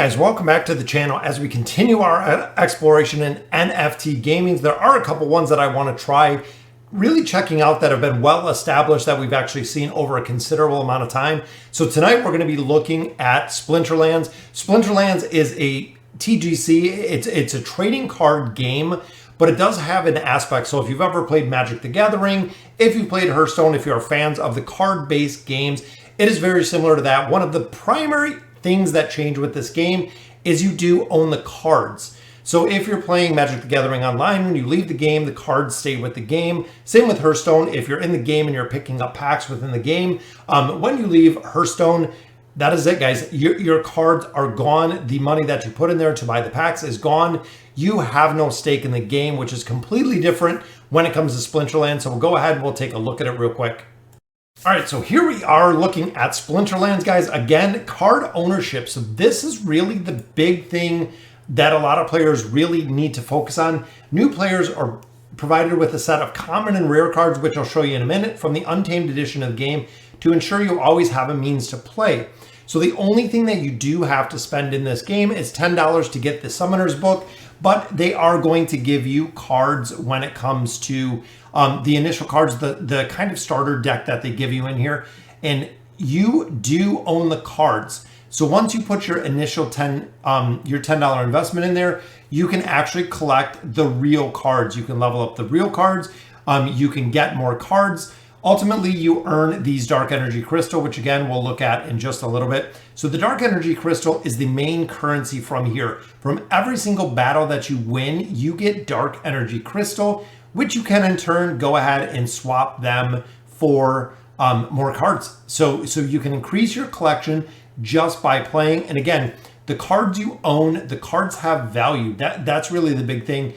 Guys, welcome back to the channel as we continue our exploration in NFT gaming. There are a couple ones that I want to try really checking out that have been well established that we've actually seen over a considerable amount of time. So tonight we're going to be looking at Splinterlands. Splinterlands is a TGC. It's a trading card game, but it does have an aspect. So if you've ever played Magic the Gathering, if you've played Hearthstone, if you're fans of the card-based games, it is very similar to that. One of the primary things that change with this game is you do own the cards. So if you're playing Magic the Gathering online, when you leave the game, the cards stay with the game. Same with Hearthstone. If you're in the game and you're picking up packs within the game, when you leave Hearthstone, that is it, guys. Your cards are gone. The money that you put in there to buy the packs is gone. You have no stake in the game, which is completely different when it comes to Splinterlands. So we'll go ahead and we'll take a look at it real quick. All right, so here we are looking at Splinterlands, guys. Again, card ownership. So this is really the big thing that a lot of players really need to focus on. New players are provided with a set of common and rare cards, which I'll show you in a minute, from the Untamed edition of the game to ensure you always have a means to play. So the only thing that you do have to spend in this game is $10 to get the Summoner's Book, but they are going to give you cards when it comes to the initial cards, the kind of starter deck that they give you in here, and you do own the cards. So once you put your initial your $10 investment in there, you can actually collect the real cards. You can level up the real cards. You can get more cards. Ultimately, you earn these Dark Energy Crystal, which again, we'll look at in just a little bit. So the Dark Energy Crystal is the main currency from here. From every single battle that you win, you get Dark Energy Crystal, which you can in turn go ahead and swap them for more cards. So you can increase your collection just by playing. And again, the cards you own, the cards have value. That's really the big thing.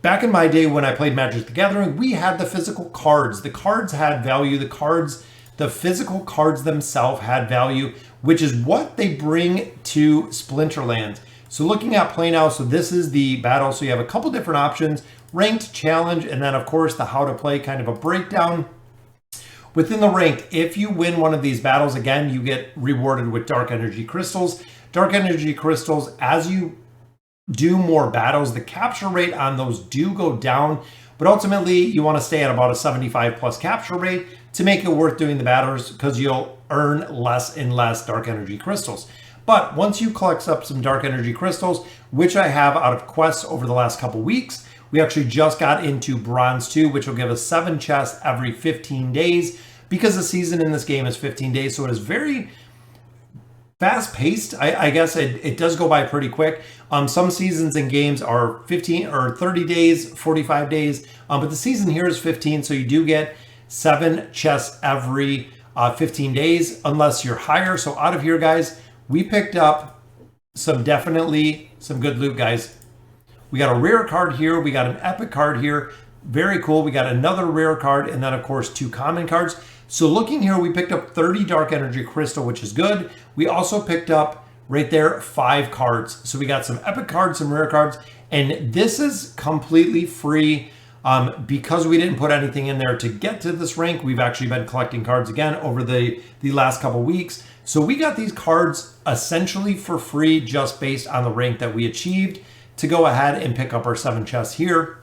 Back in my day when I played Magic the Gathering, we had the physical cards. The cards had value. The physical cards themselves had value, which is what they bring to Splinterlands. So looking at play now, so this is the battle. So you have a couple different options: ranked, challenge, and then of course the how to play, kind of a breakdown. Within the ranked, if you win one of these battles, again, you get rewarded with Dark Energy Crystals. Dark Energy Crystals, as you do more battles, the capture rate on those do go down, but ultimately you want to stay at about a 75 plus capture rate to make it worth doing the battles, because you'll earn less and less Dark Energy Crystals. But once you collect up some Dark Energy Crystals, which I have out of quests over the last couple weeks, we actually just got into Bronze 2, which will give us 7 chests every 15 days, because the season in this game is 15 days, so it is very fast-paced. I guess it does go by pretty quick. Some seasons in games are 15 or 30 days, 45 days, but the season here is 15, so you do get 7 chests every 15 days, unless you're higher. So out of here, guys, we picked up definitely some good loot, guys. We got a rare card here. We got an epic card here. Very cool. We got another rare card, and then of course 2 common cards. So looking here, we picked up 30 Dark Energy Crystal, which is good. We also picked up right there 5 cards. So we got some epic cards, some rare cards, and this is completely free because we didn't put anything in there to get to this rank. We've actually been collecting cards again over the last couple weeks. So we got these cards essentially for free, just based on the rank that we achieved, to go ahead and pick up our 7 chests here.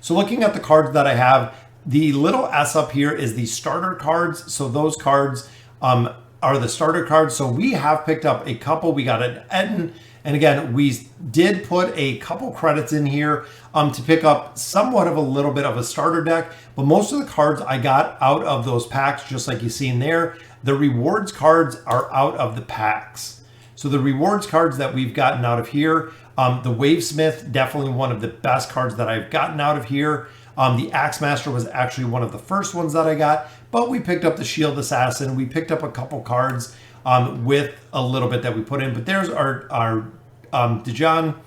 So looking at the cards that I have, the little S up here is the starter cards. So those cards are the starter cards. So we have picked up a couple. We got an Etten. And again, we did put a couple credits in here to pick up somewhat of a little bit of a starter deck. But most of the cards I got out of those packs, just like you see in there. The rewards cards are out of the packs. So the rewards cards that we've gotten out of here, the Wavesmith, definitely one of the best cards that I've gotten out of here. The Axemaster was actually one of the first ones that I got, but we picked up the Shield Assassin. We picked up a couple cards with a little bit that we put in, but there's our Dijon.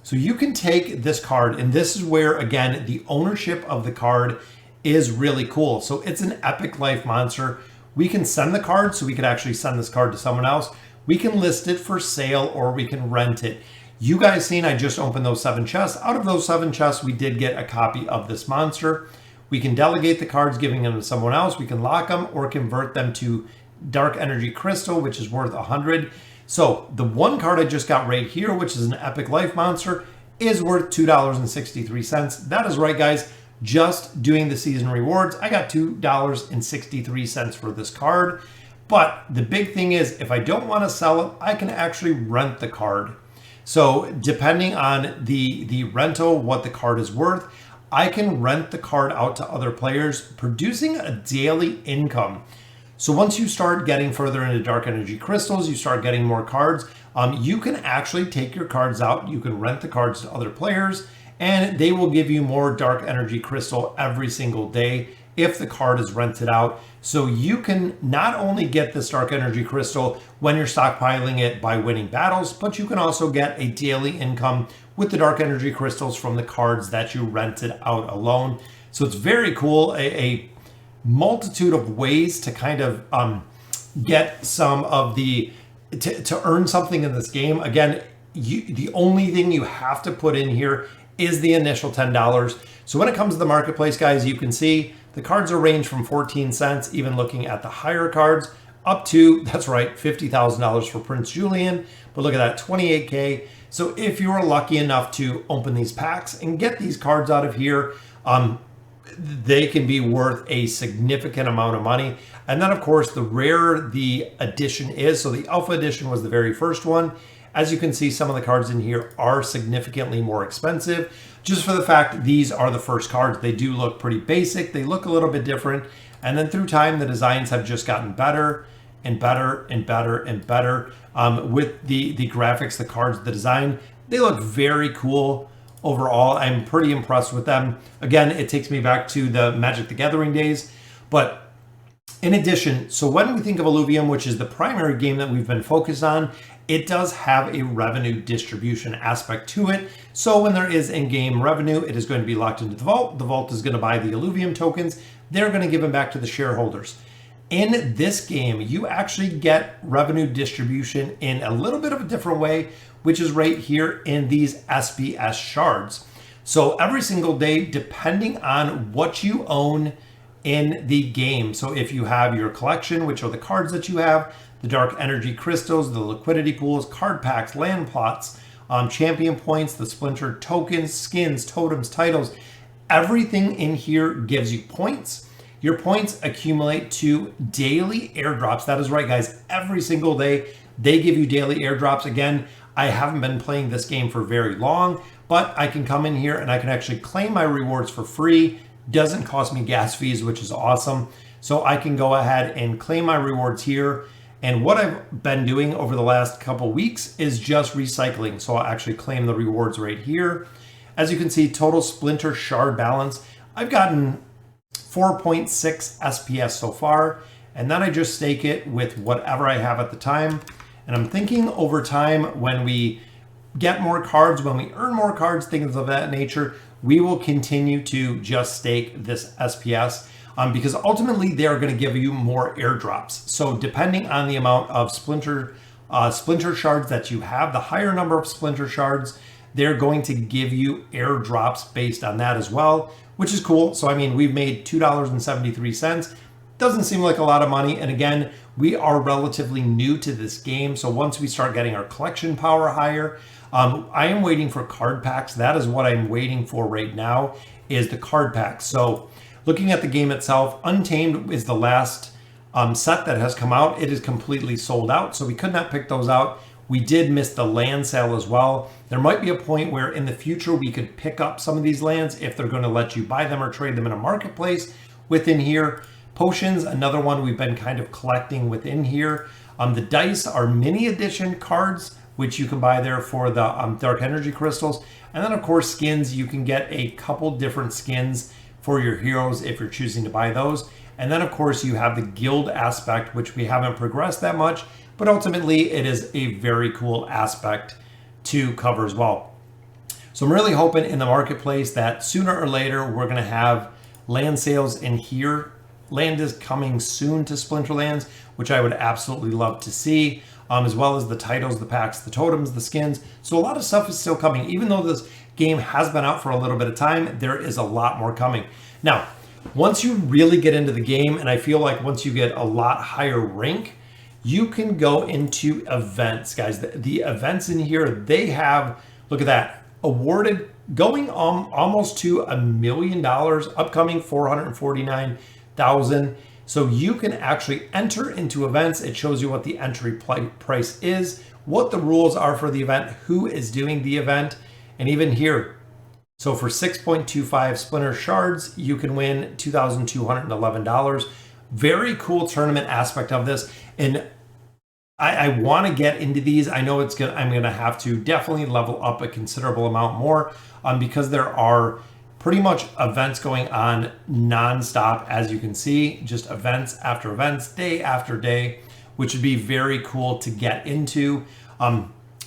So you can take this card, and this is where, again, the ownership of the card is really cool. So it's an epic life monster. We can send the card, so we could actually send this card to someone else. We can list it for sale, or we can rent it. You guys seen I just opened those 7 chests. Out of those 7 chests, we did get a copy of this monster. We can delegate the cards, giving them to someone else. We can lock them or convert them to Dark Energy Crystal, which is worth 100. So the one card I just got right here, which is an Epic Life Monster, is worth $2.63. That is right, guys. Just doing the season rewards, I got $2.63 for this card. But the big thing is, if I don't want to sell it, I can actually rent the card. So depending on the rental, what the card is worth, I can rent the card out to other players, producing a daily income. So once you start getting further into Dark Energy Crystals, you start getting more cards, you can actually take your cards out, you can rent the cards to other players, and they will give you more Dark Energy Crystal every single day if the card is rented out. So you can not only get this Dark Energy Crystal when you're stockpiling it by winning battles, but you can also get a daily income with the Dark Energy Crystals from the cards that you rented out alone. So it's very cool, a multitude of ways to kind of get some of the, to earn something in this game. Again, the only thing you have to put in here is the initial $10. So when it comes to the marketplace, guys, you can see the cards are ranged from 14 cents, even looking at the higher cards, up to, that's right, $50,000 for Prince Julian. But look at that, 28K. So if you were lucky enough to open these packs and get these cards out of here, they can be worth a significant amount of money. And then, of course, the rarer the edition is, so the Alpha Edition was the very first one. As you can see, some of the cards in here are significantly more expensive, just for the fact these are the first cards. They do look pretty basic. They look a little bit different. And then through time, the designs have just gotten better and better and better and better. With the graphics, the cards, the design, they look very cool. Overall, I'm pretty impressed with them. Again, it takes me back to the Magic the Gathering days. But in addition, so when we think of Illuvium, which is the primary game that we've been focused on, it does have a revenue distribution aspect to it. So when there is in-game revenue, it is going to be locked into the vault. The vault is going to buy the Illuvium tokens. They're going to give them back to the shareholders. In this game, you actually get revenue distribution in a little bit of a different way, which is right here in these SBS shards. So every single day, depending on what you own in the game. So if you have your collection, which are the cards that you have, the Dark Energy Crystals, the liquidity pools, card packs, land plots, champion points, the Splinter tokens, skins, totems, titles, everything in here gives you points. Your points accumulate to daily airdrops. That is right, guys. Every single day, they give you daily airdrops. Again, I haven't been playing this game for very long, but I can come in here and I can actually claim my rewards for free. Doesn't cost me gas fees, which is awesome. So I can go ahead and claim my rewards here. And what I've been doing over the last couple weeks is just recycling. So I'll actually claim the rewards right here. As you can see, total Splinter shard balance, I've gotten 4.6 SPS so far. And then I just stake it with whatever I have at the time. And I'm thinking over time, when we get more cards, when we earn more cards, things of that nature, we will continue to just stake this SPS. Because ultimately they are going to give you more airdrops. So depending on the amount of splinter shards that you have, the higher number of splinter shards, they're going to give you airdrops based on that as well, which is cool. So I mean, we've made $2.73. Doesn't seem like a lot of money. And again, we are relatively new to this game. So once we start getting our collection power higher, I am waiting for card packs. That is what I'm waiting for right now, is the card packs. So looking at the game itself, Untamed is the last set that has come out. It is completely sold out, so we could not pick those out. We did miss the land sale as well. There might be a point where in the future we could pick up some of these lands if they're going to let you buy them or trade them in a marketplace within here. Potions, another one we've been kind of collecting within here. The dice are mini edition cards, which you can buy there for the Dark Energy Crystals. And then of course skins, you can get a couple different skins for your heroes if you're choosing to buy those. And then of course you have the guild aspect, which we haven't progressed that much, but ultimately it is a very cool aspect to cover as well. So I'm really hoping in the marketplace that sooner or later we're going to have land sales in here. Land is coming soon to Splinterlands, which I would absolutely love to see, as well as the titles, the packs, the totems, the skins. So a lot of stuff is still coming. Even though this game has been out for a little bit of time, there is a lot more coming. Now, once you really get into the game, and I feel like once you get a lot higher rank, you can go into events, guys. The events in here, they have, look at that, awarded going almost to $1 million, upcoming 449,000. So you can actually enter into events. It shows you what the entry price is, what the rules are for the event, who is doing the event, and even here. So for 6.25 Splinter Shards, you can win $2,211. Very cool tournament aspect of this. And I want to get into these. I know I'm gonna have to definitely level up a considerable amount more because there are pretty much events going on nonstop, as you can see, just events after events, day after day, which would be very cool to get into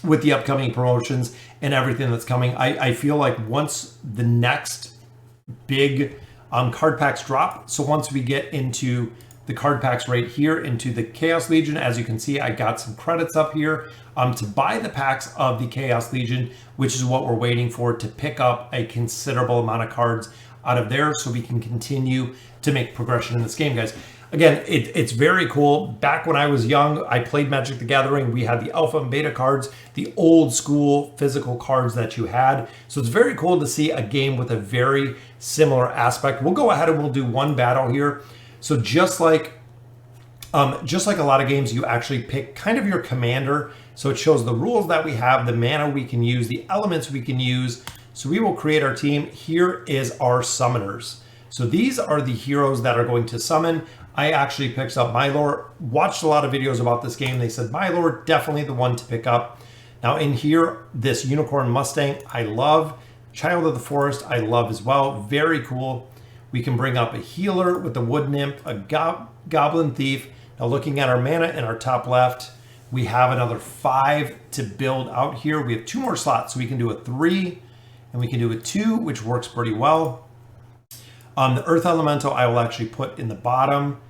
with the upcoming promotions and everything that's coming. I feel like once the next big card packs drop, so once we get into the card packs right here into the Chaos Legion, as you can see, I got some credits up here to buy the packs of the Chaos Legion, which is what we're waiting for to pick up a considerable amount of cards out of there so we can continue to make progression in this game, guys. Again, it's very cool. Back when I was young, I played Magic the Gathering. We had the alpha and beta cards, the old school physical cards that you had. So it's very cool to see a game with a very similar aspect. We'll go ahead and we'll do one battle here. So just like a lot of games, you actually pick kind of your commander. So it shows the rules that we have, the mana we can use, the elements we can use. So we will create our team. Here is our summoners. So these are the heroes that are going to summon. I actually picked up Mylor, watched a lot of videos about this game. They said Mylor, definitely the one to pick up. Now in here, this Unicorn Mustang, I love. Child of the Forest, I love as well. Very cool. We can bring up a healer with the Wood Nymph, a Goblin Thief. Now looking at our mana in our top left, we have another 5 to build out here. We have 2 more slots, so we can do a 3 and we can do a 2, which works pretty well. The Earth Elemental I will actually put in the bottom,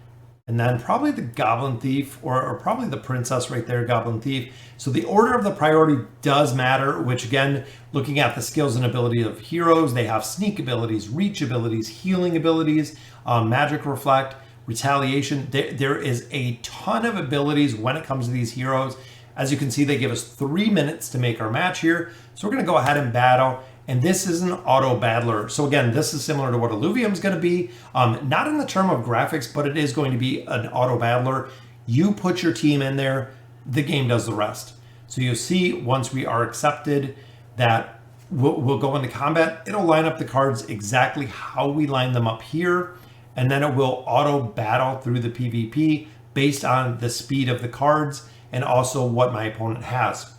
and then probably the Goblin Thief or probably the Princess right there, Goblin Thief. So the order of the priority does matter, which again, looking at the skills and ability of heroes, they have sneak abilities, reach abilities, healing abilities, magic reflect, retaliation. There is a ton of abilities when it comes to these heroes. As you can see, they give us 3 minutes to make our match here. So we're gonna go ahead and battle. And this is an auto battler. So again, this is similar to what Illuvium is going to be. Not in the term of graphics, but it is going to be an auto battler. You put your team in there, the game does the rest. So you'll see once we are accepted that we'll go into combat. It'll line up the cards exactly how we line them up here. And then it will auto battle through the PvP based on the speed of the cards and also what my opponent has.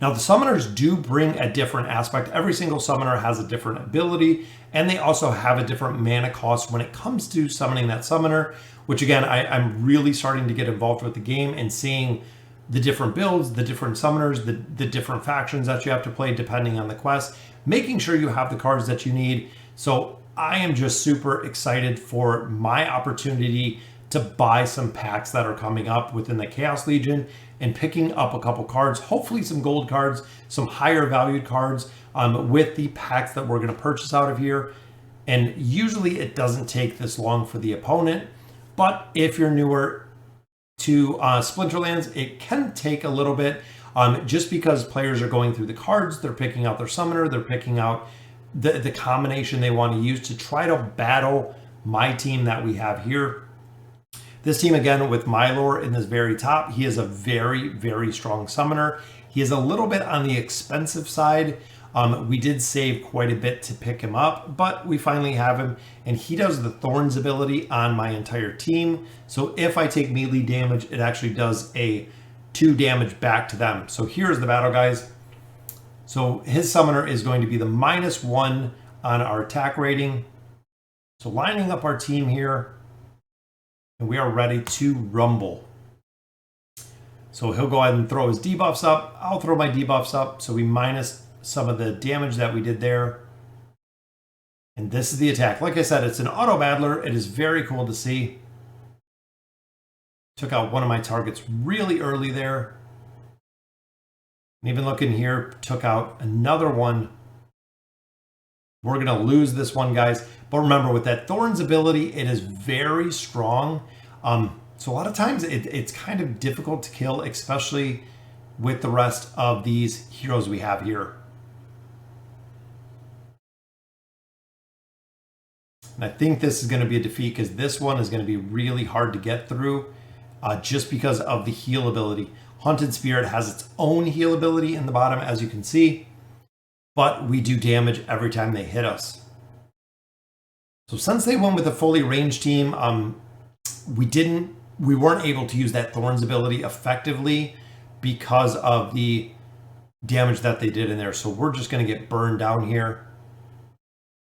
Now the summoners do bring a different aspect. Every single summoner has a different ability, and they also have a different mana cost when it comes to summoning that summoner, which again, I'm really starting to get involved with the game and seeing the different builds, the different summoners, the different factions that you have to play depending on the quest, making sure you have the cards that you need. So I am just super excited for my opportunity to buy some packs that are coming up within the Chaos Legion and picking up a couple cards, hopefully some gold cards, some higher valued cards with the packs that we're going to purchase out of here. And usually it doesn't take this long for the opponent, but if you're newer to Splinterlands, it can take a little bit just because players are going through the cards, they're picking out their summoner, they're picking out the combination they want to use to try to battle my team that we have here. This team, again, with Mylor in this very top, he is a very, very strong summoner. He is a little bit on the expensive side. We did save quite a bit to pick him up, but we finally have him, and he does the Thorns ability on my entire team. So if I take melee damage, it actually does a 2 damage back to them. So here's the battle, guys. So his summoner is going to be the -1 on our attack rating. So lining up our team here, and we are ready to rumble. So he'll go ahead and throw his debuffs up. I'll throw my debuffs up. So we minus some of the damage that we did there. And this is the attack. Like I said, it's an auto battler. It is very cool to see. Took out one of my targets really early there. And even looking here, took out another one. We're going to lose this one, guys. But remember, with that Thorns ability, it is very strong. So a lot of times it's kind of difficult to kill, especially with the rest of these heroes we have here. And I think this is going to be a defeat because this one is going to be really hard to get through just because of the heal ability. Hunted Spirit has its own heal ability in the bottom, as you can see, but we do damage every time they hit us. So since they went with a fully ranged team, we weren't able to use that Thorns ability effectively because of the damage that they did in there. So we're just going to get burned down here.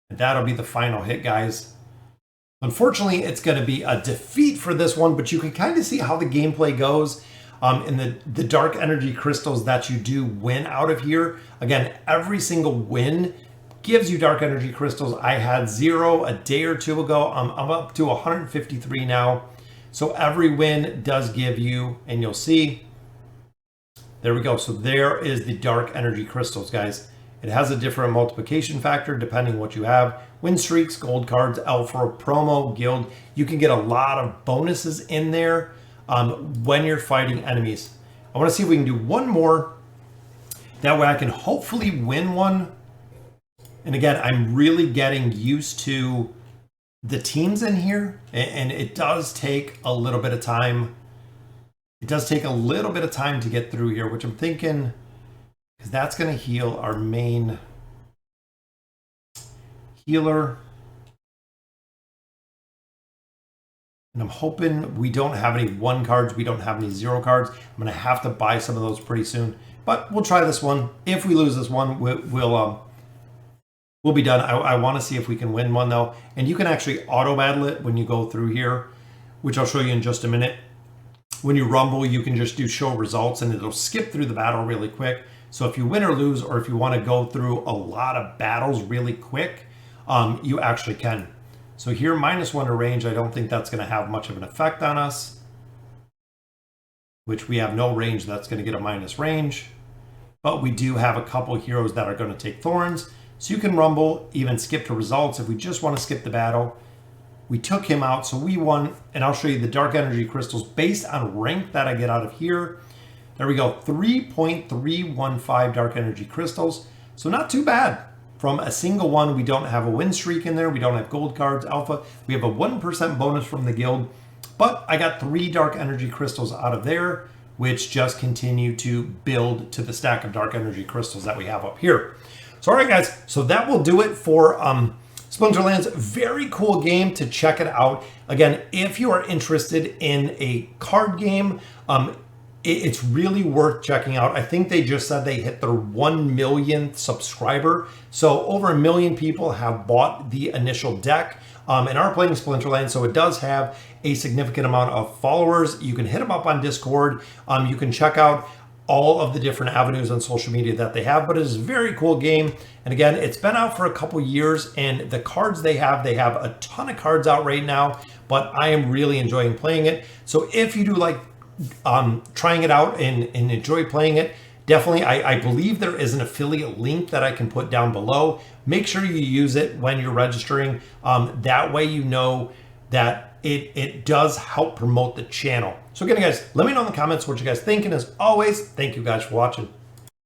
And that'll be the final hit, guys. Unfortunately, it's going to be a defeat for this one, but you can kind of see how the gameplay goes. In the dark energy crystals that you do win out of here. Again, every single win gives you dark energy crystals. I had 0 a day or two ago. I'm up to 153 now. So every win does give you, and you'll see, there we go. So there is the dark energy crystals, guys. It has a different multiplication factor depending what you have. Win streaks, gold cards, alpha, promo, guild. You can get a lot of bonuses in there when you're fighting enemies. I want to see if we can do one more. That way I can hopefully win one. And again, I'm really getting used to the teams in here, and it does take a little bit of time. It does take a little bit of time to get through here, which I'm thinking, because that's going to heal our main healer. And I'm hoping we don't have any 1 cards. We don't have any 0 cards. I'm going to have to buy some of those pretty soon. But we'll try this one. If we lose this one, we'll be done. I want to see if we can win one, though. And you can actually auto-battle it when you go through here, which I'll show you in just a minute. When you rumble, you can just do show results, and it'll skip through the battle really quick. So if you win or lose, or if you want to go through a lot of battles really quick, you actually can. So here, -1 to range, I don't think that's going to have much of an effect on us, which we have no range. That's going to get a minus range. But we do have a couple heroes that are going to take thorns. So you can rumble, even skip to results if we just want to skip the battle. We took him out, so we won. And I'll show you the dark energy crystals based on rank that I get out of here. There we go, 3.315 dark energy crystals. So not too bad. From a single one, we don't have a win streak in there. We don't have gold cards, alpha. We have a 1% bonus from the guild. But I got 3 dark energy crystals out of there, which just continue to build to the stack of dark energy crystals that we have up here. So all right, guys, so that will do it for Splinterlands. Very cool game to check it out. Again, if you are interested in a card game, it's really worth checking out. I think they just said they hit their 1 millionth subscriber. So over 1 million people have bought the initial deck and are playing Splinterlands. So it does have a significant amount of followers. You can hit them up on Discord. You can check out all of the different avenues on social media that they have, but it is a very cool game. And again, it's been out for a couple years, and the cards they have a ton of cards out right now, but I am really enjoying playing it. So if you do like trying it out and enjoy playing it, definitely, I believe there is an affiliate link that I can put down below. Make sure you use it when you're registering. That way you know that it does help promote the channel. So again, guys, let me know in the comments what you guys think. And as always, thank you guys for watching.